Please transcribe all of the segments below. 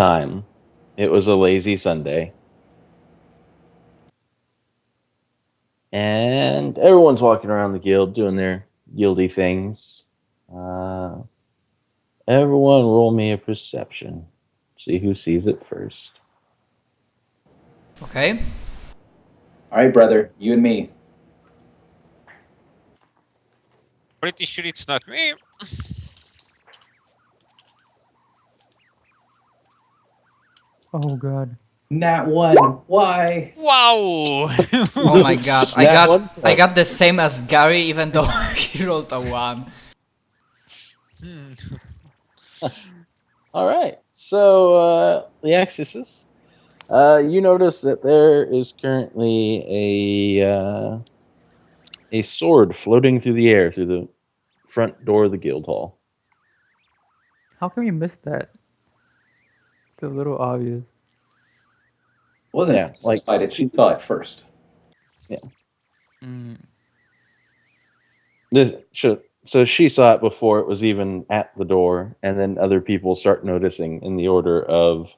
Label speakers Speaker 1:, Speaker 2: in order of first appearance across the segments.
Speaker 1: time. It was a lazy Sunday. And everyone's walking around the guild doing their guildy things. Everyone roll me a perception. See who sees it first.
Speaker 2: Okay.
Speaker 3: All right, brother, you and me.
Speaker 4: Pretty sure it's not me.
Speaker 5: Oh god.
Speaker 3: Nat 1. Why?
Speaker 4: Wow!
Speaker 2: Oh my god,
Speaker 1: That one?
Speaker 2: I got the same as Gary, even though he rolled a 1.
Speaker 1: All right. So, the Exorcist, you notice that there is currently a sword floating through the air through the front door of the guild hall.
Speaker 5: How can we miss that? It's a little obvious.
Speaker 3: Wasn't
Speaker 1: Yeah, like-
Speaker 3: spotted. She saw it first.
Speaker 2: Mm.
Speaker 1: So she saw it before it was even at the door, and then other people start noticing in the order of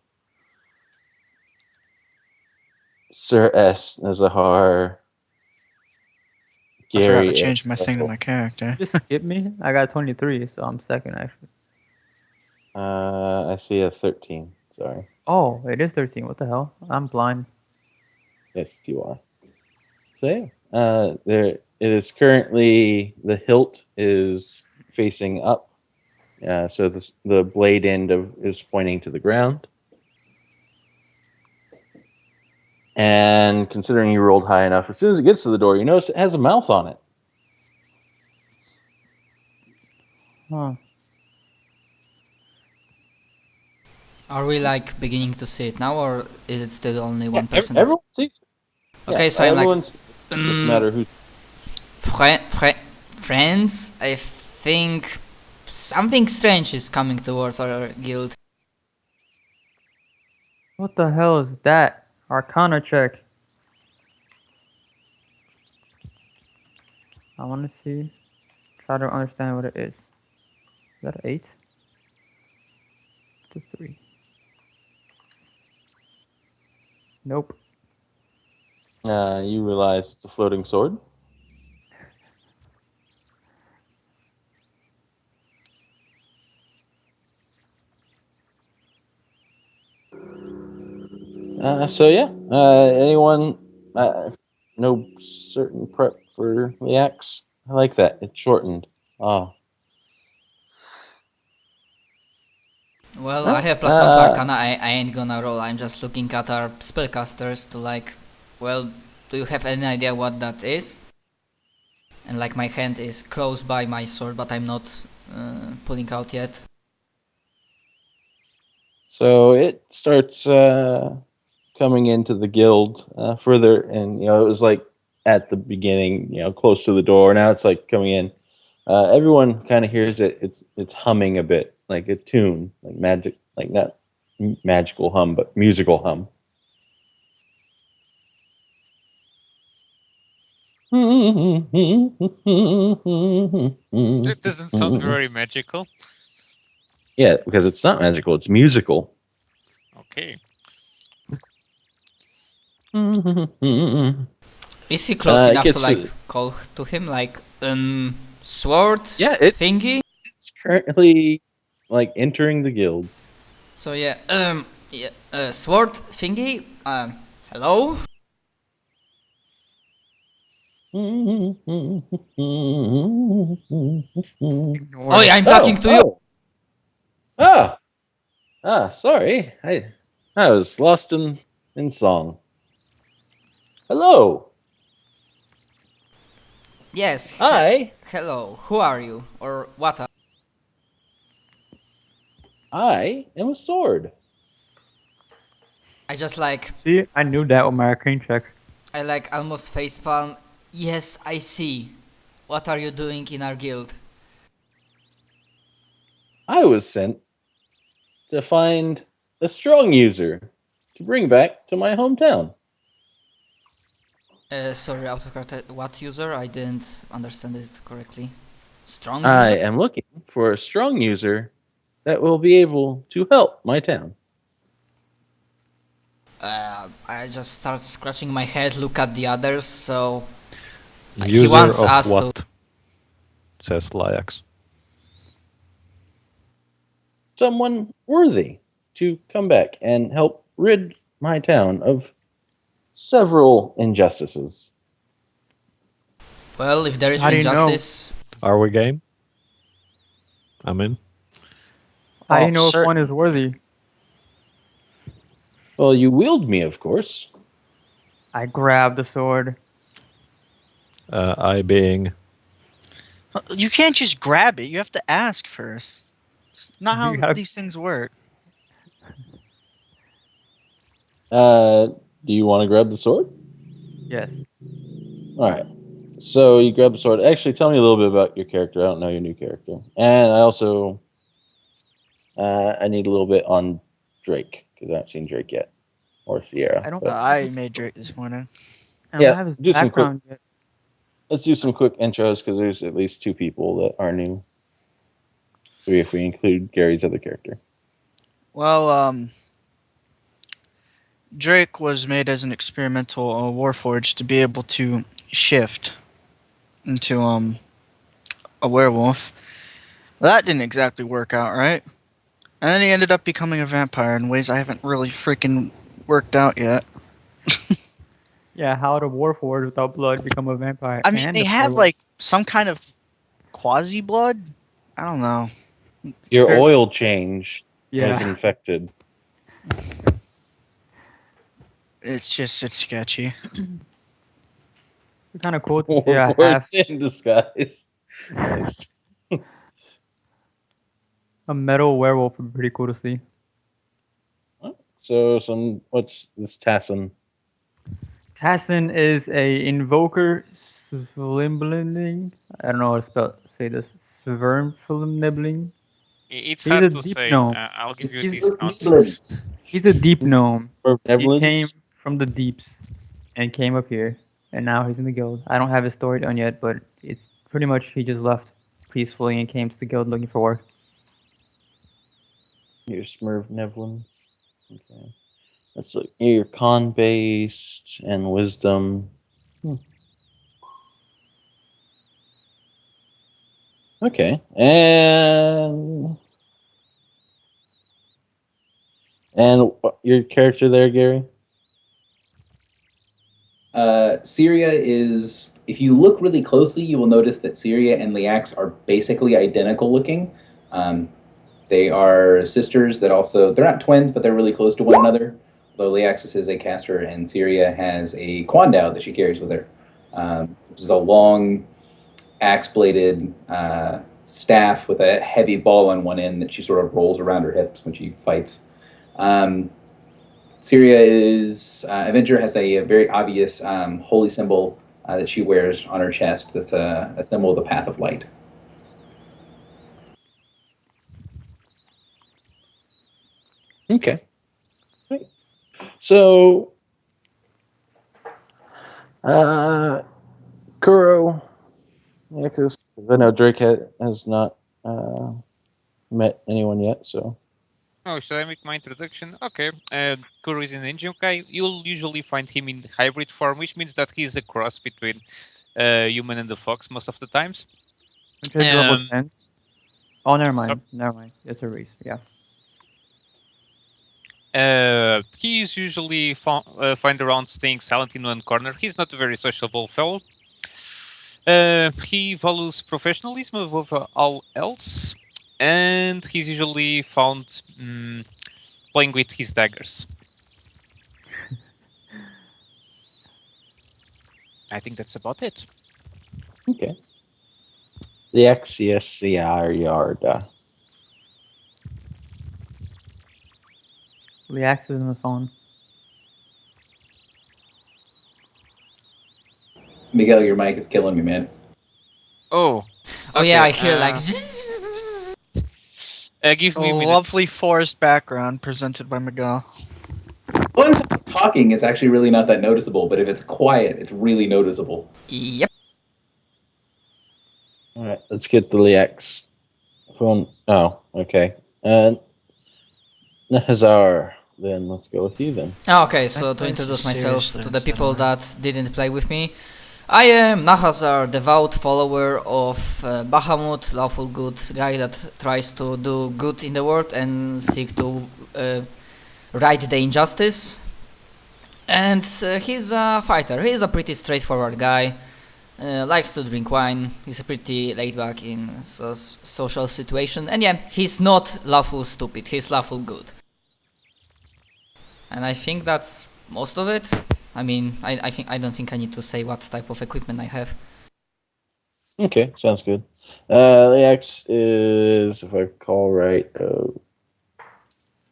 Speaker 1: Sir S. Nazahar,
Speaker 6: I forgot
Speaker 1: Gary.
Speaker 6: to change my thing to my character.
Speaker 5: Just skip me. I got 23, so I'm second actually.
Speaker 1: I see a 13. Sorry.
Speaker 5: Oh, it is 13. What the hell? I'm blind.
Speaker 1: Yes, you are. So yeah, there it is currently. The hilt is facing up, so the blade end is pointing to the ground. And considering you rolled high enough, as soon as it gets to the door, you notice it has a mouth on it.
Speaker 5: Huh.
Speaker 2: Are we like beginning to see it now, or is it still only one person? that's-
Speaker 1: Everyone sees it.
Speaker 2: Okay, so I'm like,
Speaker 1: everyone sees it. Doesn't matter who.
Speaker 2: Friends, I think something strange is coming towards our guild.
Speaker 5: What the hell is that? Arcana check. I want to see. Try to understand what it is. Is that an 8? It's a 3. Nope.
Speaker 1: You realize it's a floating sword. So yeah, anyone? No certain prep for the axe. I like that. It's shortened. Oh,
Speaker 2: Well,
Speaker 1: Oh,
Speaker 2: I have +1 to Arcana, I ain't gonna roll, I'm just looking at our spellcasters to like, well, do you have any idea what that is? And like my hand is close by my sword, but I'm not pulling out yet.
Speaker 1: so it starts coming into the guild further, and it was like at the beginning, close to the door. Now it's like coming in. Everyone kind of hears it. It's humming a bit, like a tune, like magic, like not magical hum, but musical hum.
Speaker 4: That doesn't sound very magical.
Speaker 1: Yeah, because it's not magical; it's musical.
Speaker 4: Okay.
Speaker 2: Is he close enough
Speaker 1: gets
Speaker 2: to like
Speaker 1: to-
Speaker 2: call to him like, sword
Speaker 1: Yeah, it-
Speaker 2: thingy?
Speaker 1: It's currently like entering the guild.
Speaker 2: So yeah, sword thingy, hello?
Speaker 5: Ignore
Speaker 2: Oh
Speaker 5: it.
Speaker 2: yeah, I'm talking to you!
Speaker 1: Sorry. I was lost in song. Hello.
Speaker 2: Yes,
Speaker 1: Hi.
Speaker 2: hello, who are you? Or what are
Speaker 1: I am a sword.
Speaker 2: I just like,
Speaker 5: See, I knew that with my arcane check.
Speaker 2: I like almost facepalm. Yes, I see. What are you doing in our guild?
Speaker 1: I was sent to find a strong user to bring back to my hometown.
Speaker 2: Sorry, autocorrect. What user? I didn't understand it correctly. Strong
Speaker 1: I
Speaker 2: user?
Speaker 1: am looking for a strong user that will be able to help my town.
Speaker 2: I just start scratching my head, look at the others. So he
Speaker 7: User
Speaker 2: wants
Speaker 7: of
Speaker 2: us
Speaker 7: what?
Speaker 2: to.
Speaker 7: Says Lyax.
Speaker 1: Someone worthy to come back and help rid my town of several injustices.
Speaker 2: Well, if there is
Speaker 6: How do you know?
Speaker 2: injustice,
Speaker 7: Are we game? I'm in.
Speaker 5: How do
Speaker 6: Oh,
Speaker 5: you know if one is
Speaker 6: certain.
Speaker 5: worthy?
Speaker 1: Well, you wield me, of course.
Speaker 5: I grab the sword.
Speaker 7: I being.
Speaker 6: You can't just grab it. You have to ask first. It's not how
Speaker 5: You gotta-
Speaker 6: these things work.
Speaker 1: Do you want to grab the sword?
Speaker 5: Yes.
Speaker 1: All right. So you grab the sword. Actually, tell me a little bit about your character. I don't know your new character, and I also I need a little bit on Drake because I haven't seen Drake yet or Sierra.
Speaker 5: I don't.
Speaker 1: But
Speaker 6: I made Drake this morning.
Speaker 5: I don't
Speaker 1: yeah,
Speaker 5: have his
Speaker 1: do some quick.
Speaker 5: background yet.
Speaker 1: Let's do some quick intros because there's at least 2 people that are new. 3 if we include Gary's other character.
Speaker 6: Well, Drake was made as an experimental warforged to be able to shift into a werewolf. Well, that didn't exactly work out, right? And then he ended up becoming a vampire in ways I haven't really freaking worked out yet.
Speaker 5: Yeah, how to warforged without blood become a vampire?
Speaker 6: I mean,
Speaker 5: and
Speaker 6: they
Speaker 5: a
Speaker 6: have
Speaker 5: werewolf.
Speaker 6: like some kind of quasi blood. I don't know. It's
Speaker 1: Your
Speaker 6: very-
Speaker 1: oil change was
Speaker 5: Yeah.
Speaker 1: infected.
Speaker 6: It's sketchy.
Speaker 5: It's kind of cool to see a half
Speaker 1: Words in disguise. Nice.
Speaker 5: a metal werewolf would be pretty cool to see.
Speaker 1: So what's this Tassin?
Speaker 5: Tassin is a invoker slimbling. I don't know how to say this. Svermflimnibling.
Speaker 4: It's
Speaker 5: He's a
Speaker 4: hard to
Speaker 5: deep
Speaker 4: say.
Speaker 5: gnome.
Speaker 4: I'll give
Speaker 3: It's
Speaker 4: you
Speaker 3: Niblin.
Speaker 4: discount.
Speaker 5: He's a deep gnome.
Speaker 1: Or
Speaker 5: He
Speaker 1: Evelyn's?
Speaker 5: came from the deeps and came up here, and now he's in the guild. I don't have his story done yet, but it's pretty much he just left peacefully and came to the guild looking for work.
Speaker 1: Your Smurf Nevlins. Okay. That's like your con based and wisdom. Okay. And your character there, Gary?
Speaker 3: Syria is, if you look really closely, you will notice that Syria and Liax are basically identical looking. They are sisters that also, they're not twins, but they're really close to one another. Though Liaxis is a caster and Syria has a quandao that she carries with her, which is a long axe-bladed staff with a heavy ball on one end that she sort of rolls around her hips when she fights. Syria is Avenger has a very obvious holy symbol that she wears on her chest. That's a symbol of the path of light.
Speaker 1: Okay. Great. So, Kuro, because I know Drake has not met anyone yet, so.
Speaker 4: Oh, should I make my introduction? Okay. Kuro is an engine guy. You'll usually find him in hybrid form, which means that he's a cross between human and the fox most of the times.
Speaker 5: Which is level
Speaker 4: Um,
Speaker 5: 10. Oh, never
Speaker 4: so-
Speaker 5: mind. Never mind. It's a race. Yeah.
Speaker 4: He is usually find around staying silent in one corner. He's not a very sociable fellow. He values professionalism above all else, and he's usually found playing with his daggers. I think that's about it.
Speaker 1: Okay. The XCSCR Yarda.
Speaker 5: Liax is on the phone.
Speaker 3: Miguel, your mic is killing me, man.
Speaker 4: Oh.
Speaker 2: oh yeah, I
Speaker 4: okay,
Speaker 2: hear like.
Speaker 4: Give
Speaker 6: It's a
Speaker 4: me a minute.
Speaker 6: lovely forest background presented by Miguel.
Speaker 3: As long as it's talking, it's actually really not that noticeable, but if it's quiet, it's really noticeable.
Speaker 2: Yep.
Speaker 1: All right, let's get the Liax phone. Oh, okay. Nahazar, then let's go with you then.
Speaker 2: Okay, so to
Speaker 6: That's
Speaker 2: introduce
Speaker 6: a
Speaker 2: myself
Speaker 6: seriously
Speaker 2: to the
Speaker 6: inside
Speaker 2: people
Speaker 6: line.
Speaker 2: that didn't play with me, I am Nahazar, devout follower of Bahamut, lawful good guy that tries to do good in the world and seek to right the injustice. And he's a fighter. He's a pretty straightforward guy. Likes to drink wine. He's a pretty laid back in social situation. And yeah, he's not lawful stupid. He's lawful good. And I think that's most of it. I mean, I don't think I need to say what type of equipment I have.
Speaker 1: Okay, sounds good. The X is, if I recall right,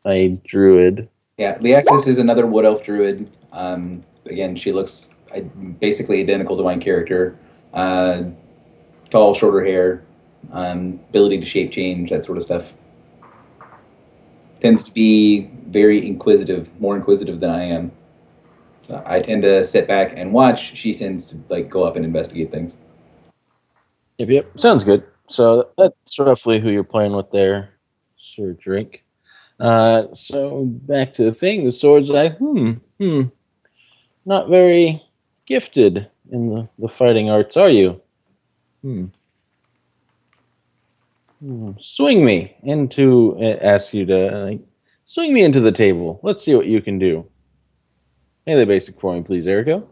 Speaker 1: a druid.
Speaker 3: Yeah, Leaxis is another wood elf druid. Again, she looks basically identical to my character. Tall, shorter hair, ability to shape change, that sort of stuff. Tends to be very inquisitive, more inquisitive than I am. So I tend to sit back and watch. She tends to like go up and investigate things.
Speaker 1: Yep. Sounds good. So that's roughly who you're playing with there, Sir Drink. So back to the thing. The sword's like, not very gifted in the fighting arts, are you? Swing me into. It asks you to swing me into the table. Let's see what you can do. Melee basic for me, please, Erico.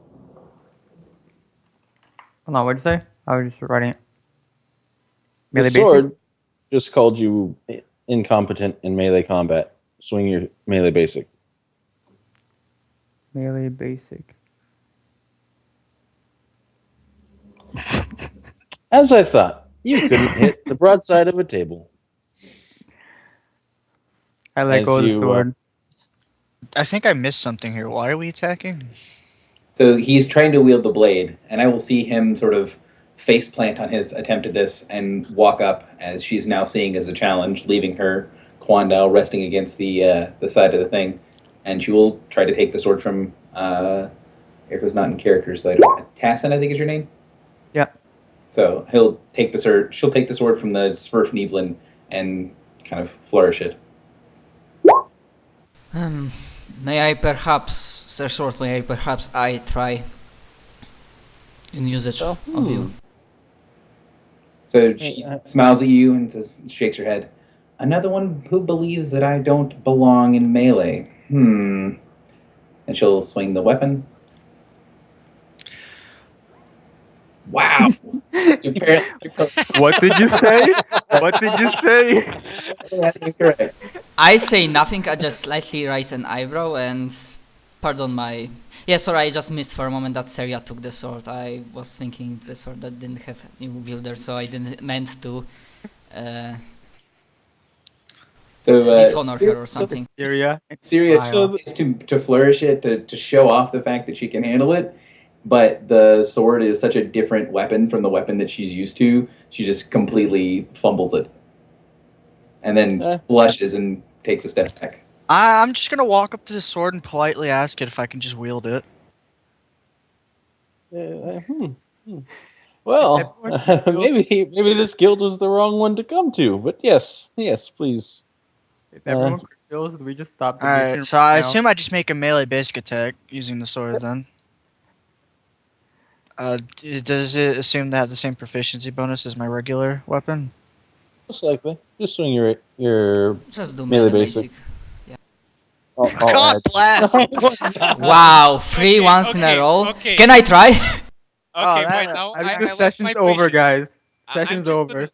Speaker 5: Hold on, what'd you say? I was just writing it.
Speaker 1: The
Speaker 5: Melee basic?
Speaker 1: sword just called you incompetent in melee combat. Swing your melee basic.
Speaker 5: Melee basic.
Speaker 1: As I thought, you couldn't hit the broadside of a table.
Speaker 5: I let
Speaker 1: As
Speaker 5: go of the
Speaker 1: you,
Speaker 5: sword.
Speaker 6: I think I missed something here. Why are we attacking?
Speaker 3: So he's trying to wield the blade, and I will see him sort of face plant on his attempt at this and walk up as she's now seeing as a challenge, leaving her Quandale resting against the side of the thing, and she will try to take the sword from. Erica's not in character, so I don't. Tassin, I think is your name.
Speaker 5: Yeah.
Speaker 3: So he'll take the sword. She'll take the sword from the Sverfneblin and kind of flourish it.
Speaker 2: May I perhaps, Sir Sword, may I perhaps try in usage of you?
Speaker 3: So she smiles at you and says, shakes her head. Another one who believes that I don't belong in melee. And she'll swing the weapon. Wow.
Speaker 5: What did you say? What did you say?
Speaker 3: Correct.
Speaker 2: I say nothing, I just slightly raise an eyebrow and pardon my... Yeah, sorry, I just missed for a moment that Seria took the sword. I was thinking the sword that didn't have any wielder, so I didn't meant to dishonor her or something.
Speaker 5: Syria.
Speaker 3: Syria
Speaker 5: Wow.
Speaker 3: tries to flourish it, to show off the fact that she can handle it, but the sword is such a different weapon from the weapon that she's used to, she just completely fumbles it. And then blushes and takes a step back.
Speaker 6: I'm just gonna walk up to the sword and politely ask it if I can just wield it.
Speaker 1: Well, maybe this guild was the wrong one to come to, but yes, please.
Speaker 5: If everyone kills, we just stop the
Speaker 6: Alright,
Speaker 5: mission
Speaker 6: so I
Speaker 5: now.
Speaker 6: assume I just make a melee basic attack using the sword then. Does it assume to have the same proficiency bonus as my regular weapon?
Speaker 1: Most likely. Just swing your
Speaker 2: Just do
Speaker 1: melee
Speaker 2: melee
Speaker 1: basic.
Speaker 2: basic.
Speaker 1: I'll
Speaker 6: God
Speaker 1: add-
Speaker 6: bless!
Speaker 2: Wow, three once in a row.
Speaker 4: Okay.
Speaker 2: Can I try?
Speaker 4: Okay,
Speaker 6: that-
Speaker 4: right now
Speaker 5: I think
Speaker 4: I
Speaker 5: the
Speaker 4: lost
Speaker 5: session's
Speaker 4: my
Speaker 5: over,
Speaker 4: patience.
Speaker 5: guys.
Speaker 4: I'm
Speaker 5: Session's
Speaker 4: just
Speaker 5: over.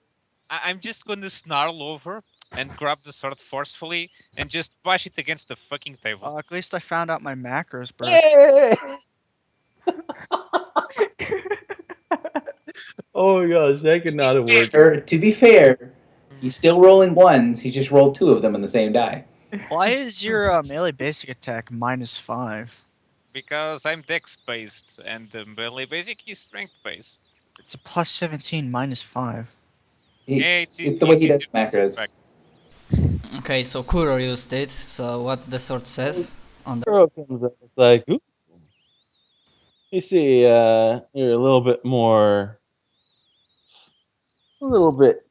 Speaker 4: I'm just gonna snarl over and grab the sword forcefully and just bash it against the fucking table.
Speaker 6: At least I found out my macros, bro.
Speaker 1: Yay! Oh my gosh, that could not have worked.
Speaker 3: Or, to be fair, he's still rolling ones, he's just rolled two of them on the same die.
Speaker 6: Why is your melee basic attack -5?
Speaker 4: Because I'm dex based and the melee basic is strength based.
Speaker 6: It's a +17 -5.
Speaker 4: Yeah,
Speaker 3: It's the way he does
Speaker 4: easy to
Speaker 3: macros.
Speaker 4: suspect.
Speaker 2: Okay, so Kuro used it. So what's the sword says on the?
Speaker 1: Girl comes up, it's like, "Ooh." You see, you're a little bit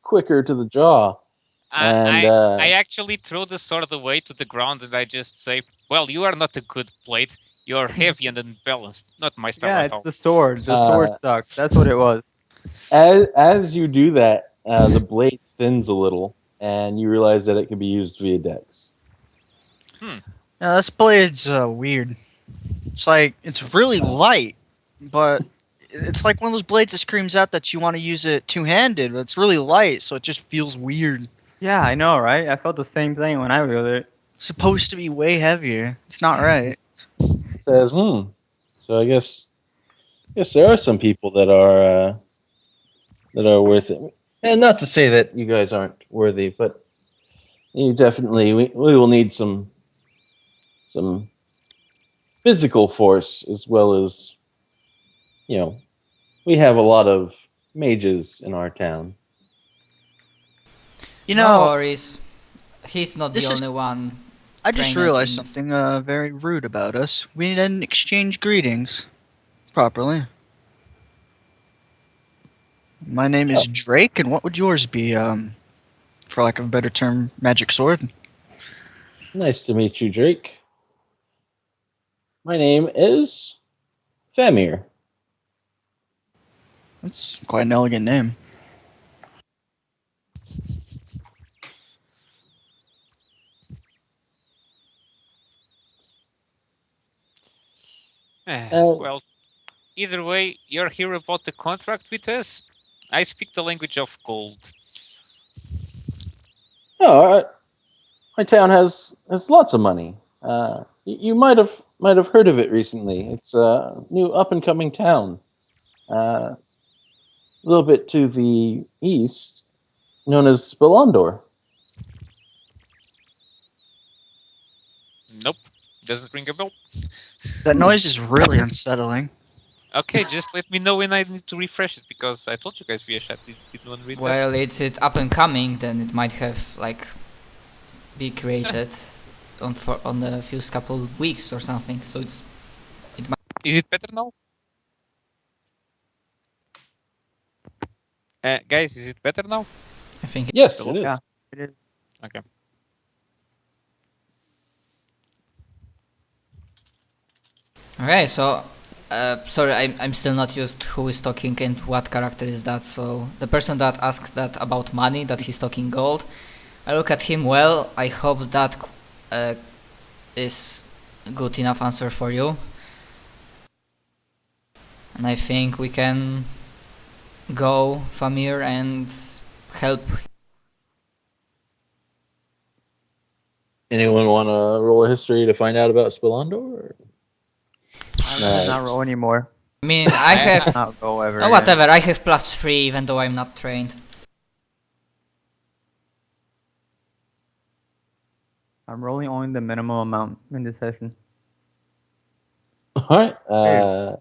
Speaker 1: quicker to the jaw. And
Speaker 4: I actually throw the sword away to the ground and I just say, Well, you are not a good blade. You are heavy and unbalanced. Not my style
Speaker 5: Yeah,
Speaker 4: at
Speaker 5: it's
Speaker 4: all.
Speaker 5: the sword. The sword sucks. That's what it was.
Speaker 1: As you do that, the blade thins a little, and you realize that it can be used via dex.
Speaker 6: Now this blade's weird. It's like it's really light, but it's like one of those blades that screams out that you want to use it two-handed, but it's really light, so it just feels weird.
Speaker 5: Yeah, I know, right? I felt the same thing when I was there.
Speaker 6: It's supposed to be way heavier. It's not right.
Speaker 1: Says, So I guess there are some people that are worth it. And not to say that you guys aren't worthy, but you definitely we will need some physical force as well as we have a lot of mages in our town.
Speaker 6: You
Speaker 2: No
Speaker 6: know,
Speaker 2: worries. He's not the
Speaker 6: this is-
Speaker 2: only one.
Speaker 6: I just
Speaker 2: training
Speaker 6: realized
Speaker 2: in-
Speaker 6: something very rude about us. We didn't exchange greetings properly. My name is Drake, and what would yours be? For lack of a better term, magic sword.
Speaker 1: Nice to meet you, Drake. My name is Famir.
Speaker 6: That's quite an elegant name.
Speaker 4: Well, either way, you're here about the contract with us. I speak the language of gold.
Speaker 1: Oh, my town has lots of money. You might have heard of it recently. It's a new up and coming town, a little bit to the east, known as Spelondor.
Speaker 4: Nope, doesn't ring a bell.
Speaker 6: That noise is really unsettling.
Speaker 4: Okay, just let me know when I need to refresh it because I told you guys via chat. Did one read that?
Speaker 2: Well, it's up and coming. Then it might have like be created on the few couple weeks or something. So
Speaker 4: Is it better now? Guys, is it better now?
Speaker 2: I think.
Speaker 1: Yes, it is.
Speaker 5: Yeah, it is.
Speaker 4: Okay.
Speaker 2: Okay, so sorry, I'm still not used who is talking and what character is that. So the person that asked that about money, that he's talking gold. I look at him. Well, I hope that is good enough answer for you. And I think we can go, Famir, and help.
Speaker 1: Anyone want to roll a history to find out about Spelondor?
Speaker 5: I'm gonna not roll anymore.
Speaker 2: I mean, I have.
Speaker 5: Not go ever.
Speaker 2: Oh,
Speaker 5: again.
Speaker 2: whatever. I have +3, even though I'm not trained.
Speaker 5: I'm rolling only the minimum amount in this session.
Speaker 1: All right.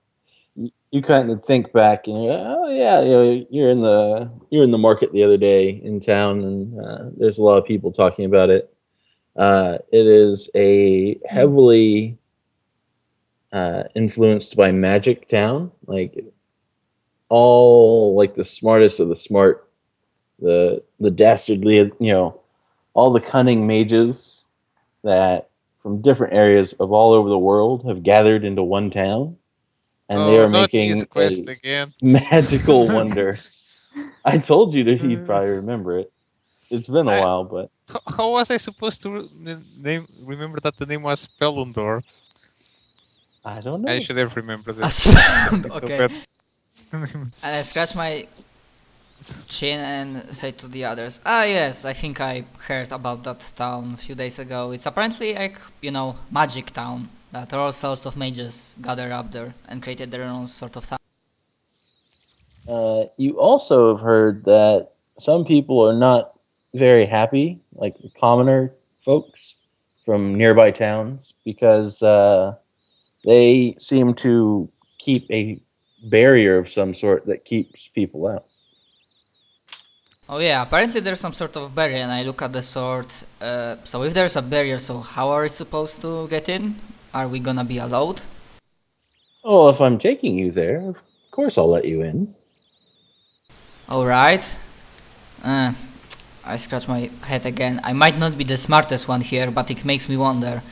Speaker 1: You kind of think back, and oh yeah, you're in the market the other day in town, and there's a lot of people talking about it. It is a heavily influenced by magic town, like all like the smartest of the smart, the dastardly, all the cunning mages that from different areas of all over the world have gathered into one town, and they are
Speaker 4: not this
Speaker 1: making
Speaker 4: quest
Speaker 1: a
Speaker 4: again.
Speaker 1: magical wonder. I told you that you'd probably remember it. It's been a while, but
Speaker 4: How was I supposed to remember that the name was Pelundor?
Speaker 1: I don't know.
Speaker 4: I should have remembered it.
Speaker 2: Okay. And I scratch my chin and say to the others, yes, I think I heard about that town a few days ago. It's apparently like, magic town, that all sorts of mages gather up there and created their own sort of town.
Speaker 1: You also have heard that some people are not very happy, like commoner folks from nearby towns, because they seem to keep a barrier of some sort that keeps people out.
Speaker 2: Oh yeah, apparently there's some sort of barrier, and I look at the sword. So if there's a barrier, so how are we supposed to get in? Are we gonna be allowed?
Speaker 1: Oh, if I'm taking you there, of course I'll let you in.
Speaker 2: Alright. I scratch my head again. I might not be the smartest one here, but it makes me wonder.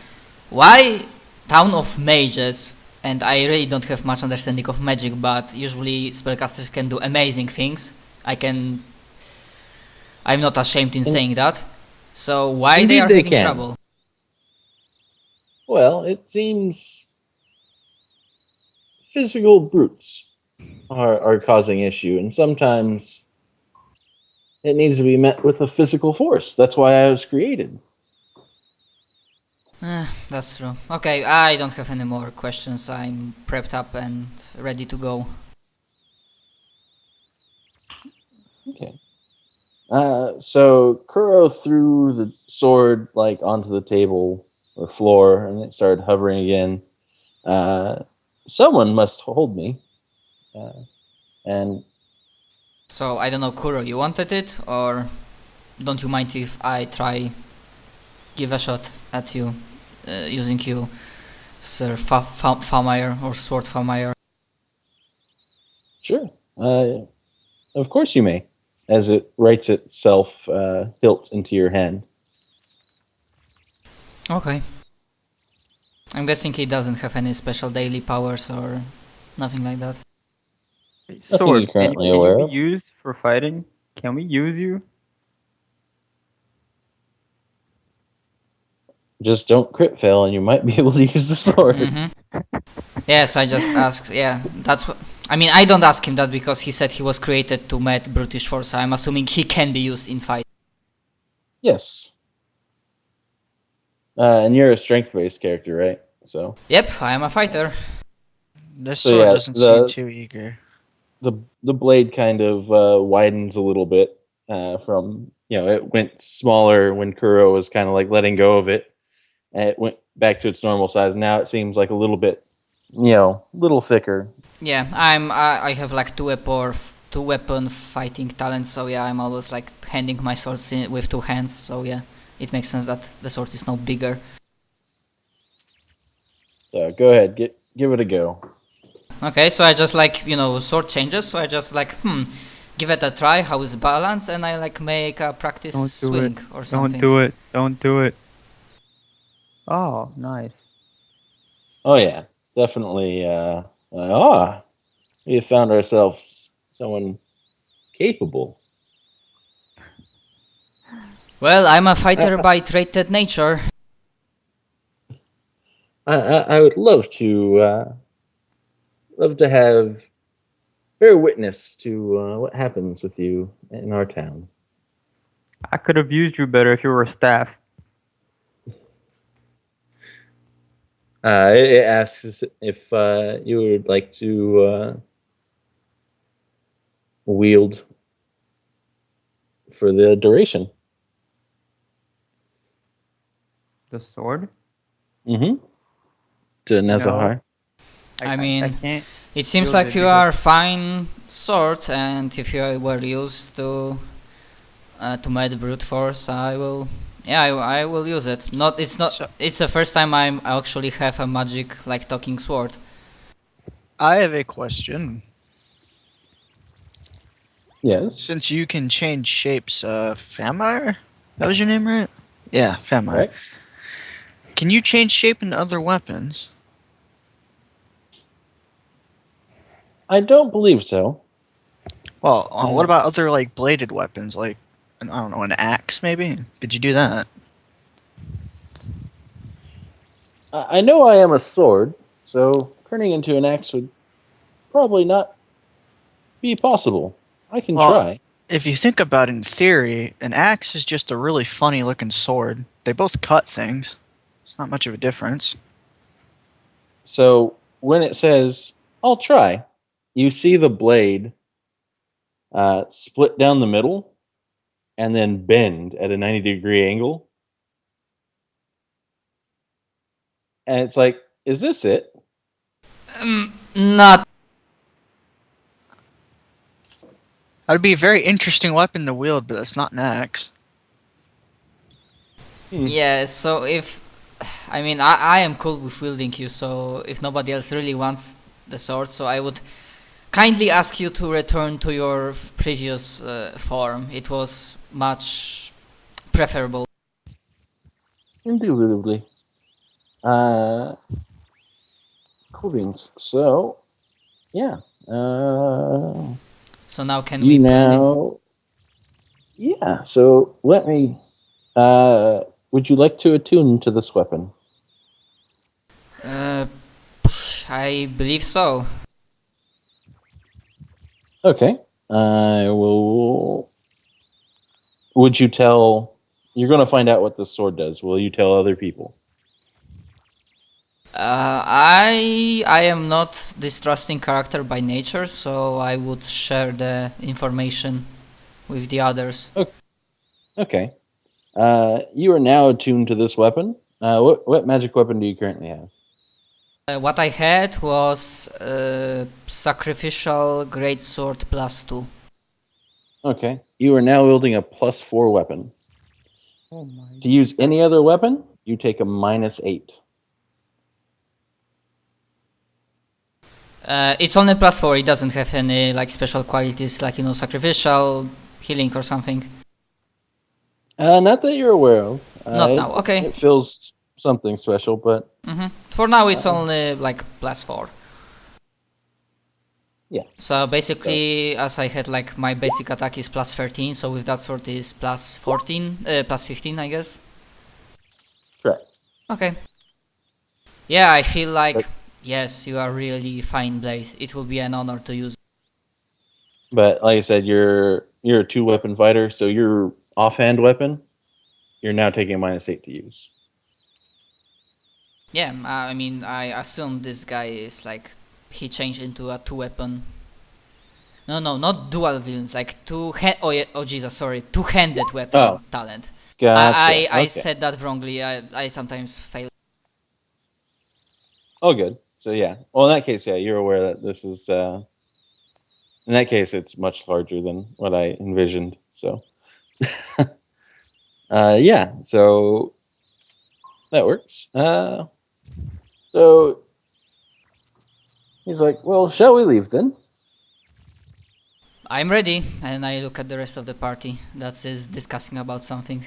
Speaker 2: why Town of Mages? And I really don't have much understanding of magic, but usually spellcasters can do amazing things. I'm not ashamed in saying that. So why
Speaker 1: Indeed
Speaker 2: they are
Speaker 1: they
Speaker 2: having
Speaker 1: can.
Speaker 2: trouble?
Speaker 1: Well, it seems physical brutes are causing issue, and sometimes it needs to be met with a physical force. That's why I was created.
Speaker 2: That's true. Okay, I don't have any more questions. I'm prepped up and ready to go.
Speaker 1: Okay. So Kuro threw the sword like onto the table or floor, and it started hovering again. Someone must hold me, and
Speaker 2: So I don't know, Kuro, you wanted it, or don't you mind if I try give a shot at you using you, Sir Famire or Sword Famire?
Speaker 1: sure. Of course you may, as it writes itself hilt into your hand.
Speaker 2: Okay. I'm guessing he doesn't have any special daily powers or nothing like that.
Speaker 1: Nothing
Speaker 5: Sword,
Speaker 1: you're currently
Speaker 5: can
Speaker 1: aware
Speaker 5: you
Speaker 1: of.
Speaker 5: be used for fighting? Can we use you?
Speaker 1: Just don't crit fail, and you might be able to use the sword.
Speaker 2: Yes, I just asked. Yeah, that's what. I mean, I don't ask him that because he said he was created to meet brutish force. So I'm assuming he can be used in fight.
Speaker 1: Yes. And you're a strength-based character, right? So.
Speaker 2: Yep, I am a fighter.
Speaker 6: This
Speaker 1: So,
Speaker 6: sword
Speaker 1: yeah,
Speaker 6: doesn't seem too eager.
Speaker 1: The blade kind of widens a little bit from it went smaller when Kuro was kind of like letting go of it, and it went back to its normal size. Now it seems like a little bit, little thicker.
Speaker 2: Yeah, I have like two weapon fighting talents. So yeah, I'm always like handing my swords with two hands. So yeah, it makes sense that the sword is now bigger.
Speaker 1: So go ahead, give it a go.
Speaker 2: Okay, so I just like sword changes. So I just like give it a try. How is balance? And I like make a practice
Speaker 5: Don't do
Speaker 2: swing
Speaker 5: it.
Speaker 2: or something.
Speaker 5: Don't do it. Don't do it. Oh, nice.
Speaker 1: Oh yeah, definitely. We have found ourselves someone capable.
Speaker 2: Well, I'm a fighter by traded nature.
Speaker 1: I would love to bear witness to what happens with you in our town.
Speaker 5: I could have used you better if you were a staff.
Speaker 1: It asks if you would like to wield for the duration.
Speaker 5: The sword?
Speaker 1: Mm-hmm. To Nezahar.
Speaker 2: I mean,
Speaker 5: I can't.
Speaker 2: It seems
Speaker 5: wield
Speaker 2: like
Speaker 5: it
Speaker 2: you
Speaker 5: because-
Speaker 2: are fine sword, and if you were used to meet brute force, I will. Yeah, I will use it. It's not. It's the first time I actually have a magic like talking sword.
Speaker 6: I have a question.
Speaker 1: Yes.
Speaker 6: Since you can change shapes, Famire? That was your name, right? Yeah, Famire.
Speaker 1: Right.
Speaker 6: Can you change shape into other weapons?
Speaker 1: I don't believe so.
Speaker 6: Well, what about other like bladed weapons, like I don't know, an axe maybe? Could you do that?
Speaker 1: I know I am a sword, so turning into an axe would probably not be possible. I can
Speaker 6: Well,
Speaker 1: try.
Speaker 6: If you think about it in theory, an axe is just a really funny looking sword. They both cut things. It's not much of a difference.
Speaker 1: So when it says, I'll try, you see the blade split down the middle and then bend at a 90-degree angle. And it's like, is this it?
Speaker 2: Not.
Speaker 6: That'd be a very interesting weapon to wield, but it's not an axe.
Speaker 2: Yeah. So if, I mean, I am cool with wielding you. So if nobody else really wants the sword, so I would kindly ask you to return to your previous form. It was much preferable.
Speaker 1: Indubitably. Cool beans. So, yeah.
Speaker 2: So now can
Speaker 1: You
Speaker 2: we proceed?
Speaker 1: now. Yeah. So let me. Would you like to attune to this weapon?
Speaker 2: I believe so.
Speaker 1: Okay. I will. Would you tell? You're going to find out what this sword does. Will you tell other people?
Speaker 2: I am not distrusting character by nature, so I would share the information with the others.
Speaker 1: Okay. You are now attuned to this weapon. What magic weapon do you currently have?
Speaker 2: What I had was sacrificial greatsword +2.
Speaker 1: Okay. You are now wielding a +4 weapon.
Speaker 5: Oh my.
Speaker 1: To use any other weapon, you take a -8.
Speaker 2: It's only +4. It doesn't have any like special qualities, like sacrificial, healing, or something.
Speaker 1: Not that you're aware of.
Speaker 2: Not now. Okay.
Speaker 1: It feels something special, but
Speaker 2: For now, it's only like +4.
Speaker 1: yeah.
Speaker 2: So basically, as I had like my basic attack is +13, so with that sword is +14, +15, I guess.
Speaker 1: Correct.
Speaker 2: Okay. Yeah, I feel like
Speaker 1: But-
Speaker 2: yes, you are really fine, Blade. It will be an honor to use.
Speaker 1: But like I said, you're a 2-weapon fighter, so your offhand weapon, you're now taking a -8 to use.
Speaker 2: Yeah, I mean, I assume this guy is like he changed into a 2-weapon. No, not dual wield, like oh yeah, oh Jesus, sorry, 2-handed weapon
Speaker 1: Oh.
Speaker 2: talent.
Speaker 1: Gotcha.
Speaker 2: I
Speaker 1: Okay.
Speaker 2: said that wrongly. I sometimes fail.
Speaker 1: Oh, good. So yeah. Well, in that case, yeah, you're aware that this is. In that case, it's much larger than what I envisioned. So, yeah. So that works. So he's like, "Well, shall we leave then?"
Speaker 2: I'm ready, and I look at the rest of the party that is discussing about something.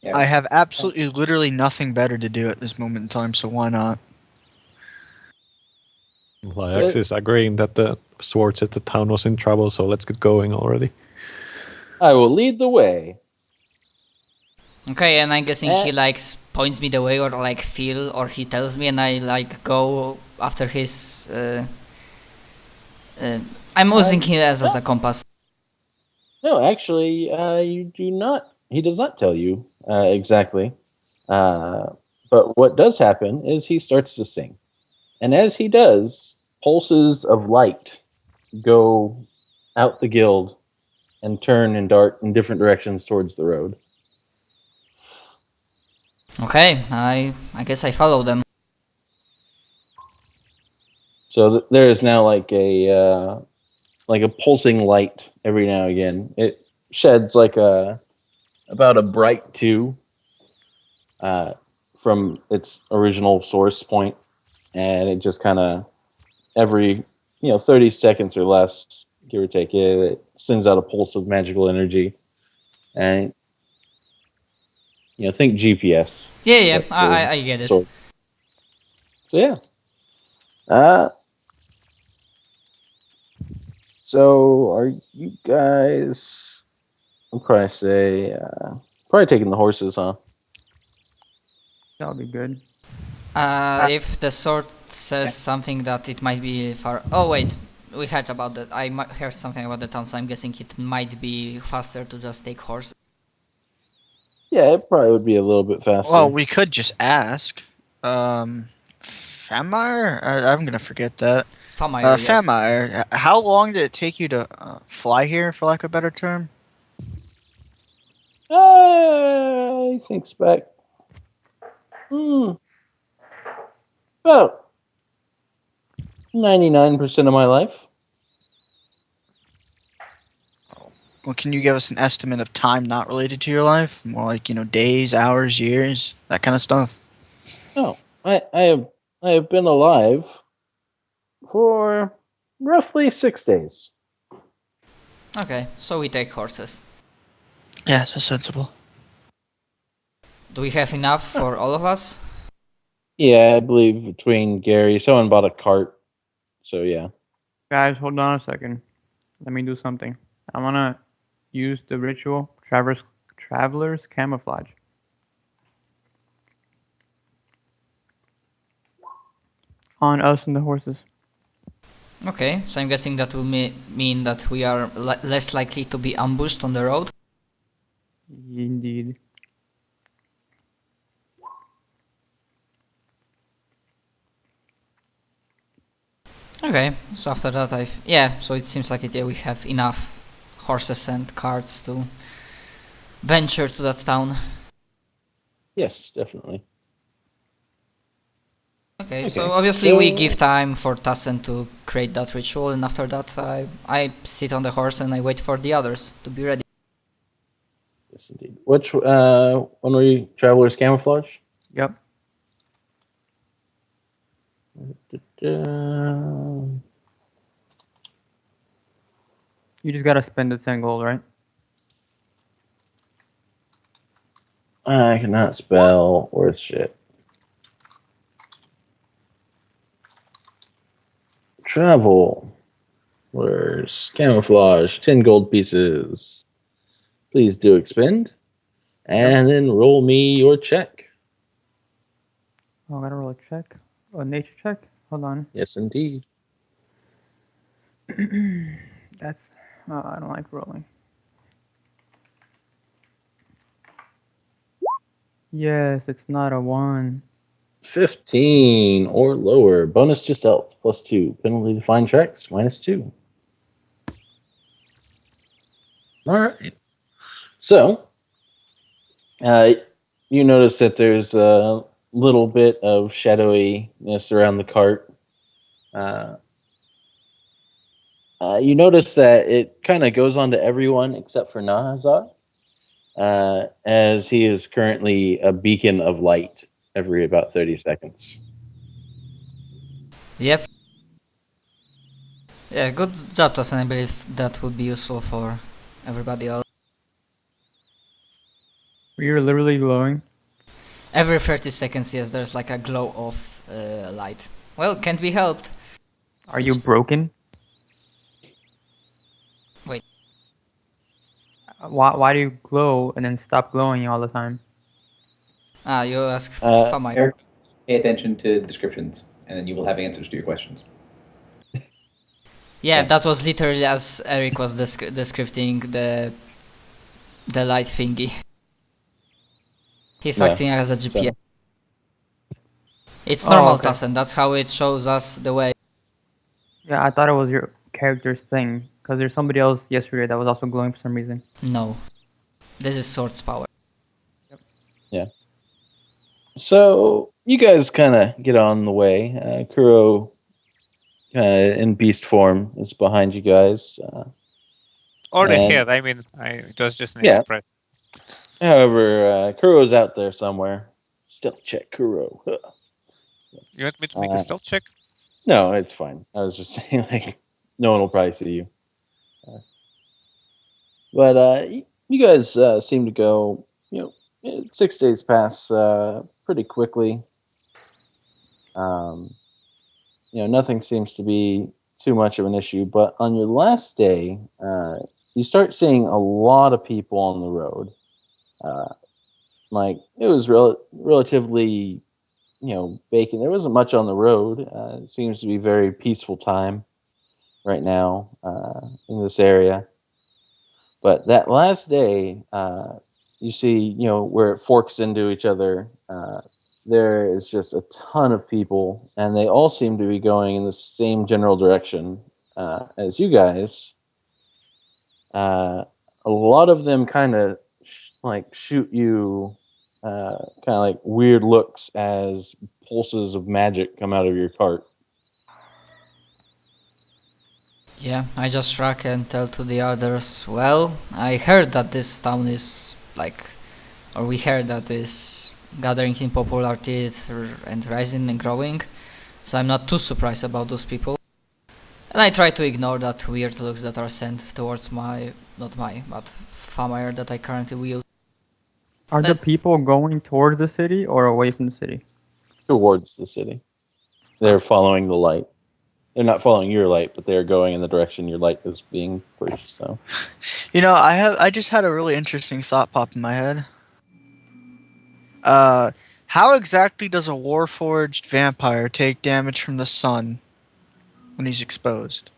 Speaker 3: Yeah.
Speaker 6: I have absolutely literally nothing better to do at this moment in time, so why not?
Speaker 7: Lyax is agreeing that the sword said the town was in trouble, so let's get going already.
Speaker 1: I will lead the way.
Speaker 2: Okay, and I'm guessing he
Speaker 1: Eh.
Speaker 2: like points me the way, or like or he tells me, and I like go after his. I'm using him as a compass.
Speaker 1: No, actually, you do not. He does not tell you exactly. But what does happen is he starts to sing, and as he does, pulses of light go out the guild and turn and dart in different directions towards the road.
Speaker 2: Okay, I guess I follow them.
Speaker 1: So there is now like a pulsing light every now and again. It sheds like about a bright 2 from its original source point, and it just kind of every 30 seconds or less, give or take, it sends out a pulse of magical energy, and think GPS.
Speaker 2: Yeah,
Speaker 1: but for
Speaker 2: I get it.
Speaker 1: swords. So yeah. So are you guys? I'll probably say probably taking the horses, huh?
Speaker 5: That'll be good.
Speaker 2: If the sword says something that it might be far. Oh wait, we heard about that. I heard something about the town, so I'm guessing it might be faster to just take horse.
Speaker 1: Yeah, it probably would be a little bit faster.
Speaker 6: Well, we could just ask. Famire? I'm gonna forget that.
Speaker 2: Famire, yes.
Speaker 6: Famire, how long did it take you to fly here, for lack of a better term?
Speaker 1: I think back. About 99% of my life.
Speaker 6: Well, can you give us an estimate of time not related to your life? More like, days, hours, years, that kind of stuff.
Speaker 1: Oh, I have been alive for roughly 6 days.
Speaker 2: Okay, so we take horses.
Speaker 6: Yeah, that's sensible.
Speaker 2: Do we have enough for all of us?
Speaker 1: Yeah, I believe between Gary, someone bought a cart. So yeah.
Speaker 5: Guys, hold on a second. Let me do something. I wanna use the ritual traveler's camouflage. On us and the horses.
Speaker 2: Okay, so I'm guessing that will mean that we are less likely to be ambushed on the road.
Speaker 5: Indeed.
Speaker 2: Okay, so after that so it seems like we have enough horses and carts to venture to that town.
Speaker 1: Yes, definitely.
Speaker 2: Okay,
Speaker 1: Okay,
Speaker 2: so obviously we
Speaker 1: so-
Speaker 2: give time for Tassen to create that ritual, and after that I sit on the horse and I wait for the others to be ready.
Speaker 1: Yes, indeed. Which one were you? Traveler's camouflage.
Speaker 5: Yep. You just gotta spend the 10 gold, right?
Speaker 1: I cannot spell worth shit. Travel. Where's camouflage? 10 gold pieces. Please do expend. And then roll me your check.
Speaker 5: Oh, I gotta roll a check. A nature check? Hold on.
Speaker 1: Yes, indeed.
Speaker 5: That's. I don't like rolling. Yes, it's not a 1.
Speaker 1: 15 or lower. Bonus to stealth. +2. Penalty to find tracks. -2. All right. So, you notice that there's a little bit of shadowiness around the cart. You notice that it kind of goes on to everyone except for Nahazar, as he is currently a beacon of light every about 30 seconds.
Speaker 2: Yep. Yeah, good job, Tassen. I believe that would be useful for everybody else.
Speaker 5: You're literally glowing.
Speaker 2: Every 30 seconds, yes, there's like a glow of light. Well, can't be helped.
Speaker 5: Are you broken?
Speaker 2: Wait.
Speaker 5: Why do you glow and then stop glowing all the time?
Speaker 2: Ah, you ask
Speaker 1: Uh,
Speaker 2: Famai.
Speaker 3: Eric, pay attention to descriptions, and then you will have answers to your questions.
Speaker 2: Yeah, that was literally as Eric was describing the light thingy. He's
Speaker 1: Yeah,
Speaker 2: acting as a GPS.
Speaker 1: so-
Speaker 2: It's
Speaker 5: Oh,
Speaker 2: normal,
Speaker 5: okay.
Speaker 2: Tassen. That's how it shows us the way.
Speaker 5: Yeah, I thought it was your character's thing. Because there's somebody else yesterday that was also glowing for some reason.
Speaker 2: No. This is Sword's power.
Speaker 1: So you guys kind of get on the way. Kuro, in beast form, is behind you guys.
Speaker 4: Or the
Speaker 1: And-
Speaker 4: head. I mean, it was just an
Speaker 1: Yeah.
Speaker 4: express.
Speaker 1: However, Kuro's out there somewhere. Stealth check, Kuro.
Speaker 4: You want me to make a stealth check?
Speaker 1: No, it's fine. I was just saying, like, no one will probably see you. But you guys seem to go, 6 days pass pretty quickly. Nothing seems to be too much of an issue. But on your last day, you start seeing a lot of people on the road. Like, it was relatively, vacant. There wasn't much on the road. It seems to be a very peaceful time right now in this area. But that last day, you see, where it forks into each other, there is just a ton of people, and they all seem to be going in the same general direction as you guys. A lot of them kind of shoot you kind of like weird looks as pulses of magic come out of your cart.
Speaker 2: Yeah, I just shrug and tell to the others, well, I heard that this town is we heard that is gathering in popularity and rising and growing, so I'm not too surprised about those people. And I try to ignore that weird looks that are sent towards but Famire that I currently wield.
Speaker 5: Are the people going towards the city or away from the city?
Speaker 1: towards the city. They're following the light. They're not following your light, but they're going in the direction your light is being pushed. So,
Speaker 6: You know, I just had a really interesting thought pop in my head. How exactly does a warforged vampire take damage from the sun when he's exposed?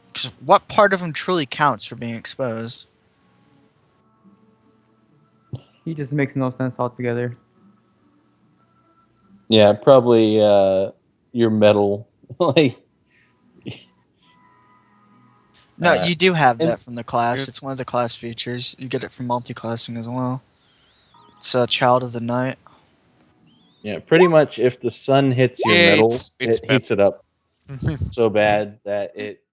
Speaker 6: Because what part of him truly counts for being exposed?
Speaker 5: He just makes no sense altogether.
Speaker 1: yeah, probably your metal, like.
Speaker 6: No,
Speaker 1: Uh,
Speaker 6: you do have
Speaker 1: and-
Speaker 6: that from the class.
Speaker 4: Good.
Speaker 6: It's one of the class features. You get it from multi-classing as well. It's a Child of the Night.
Speaker 1: Yeah, pretty much if the sun hits your metal,
Speaker 4: It's
Speaker 1: it heats it up so bad that it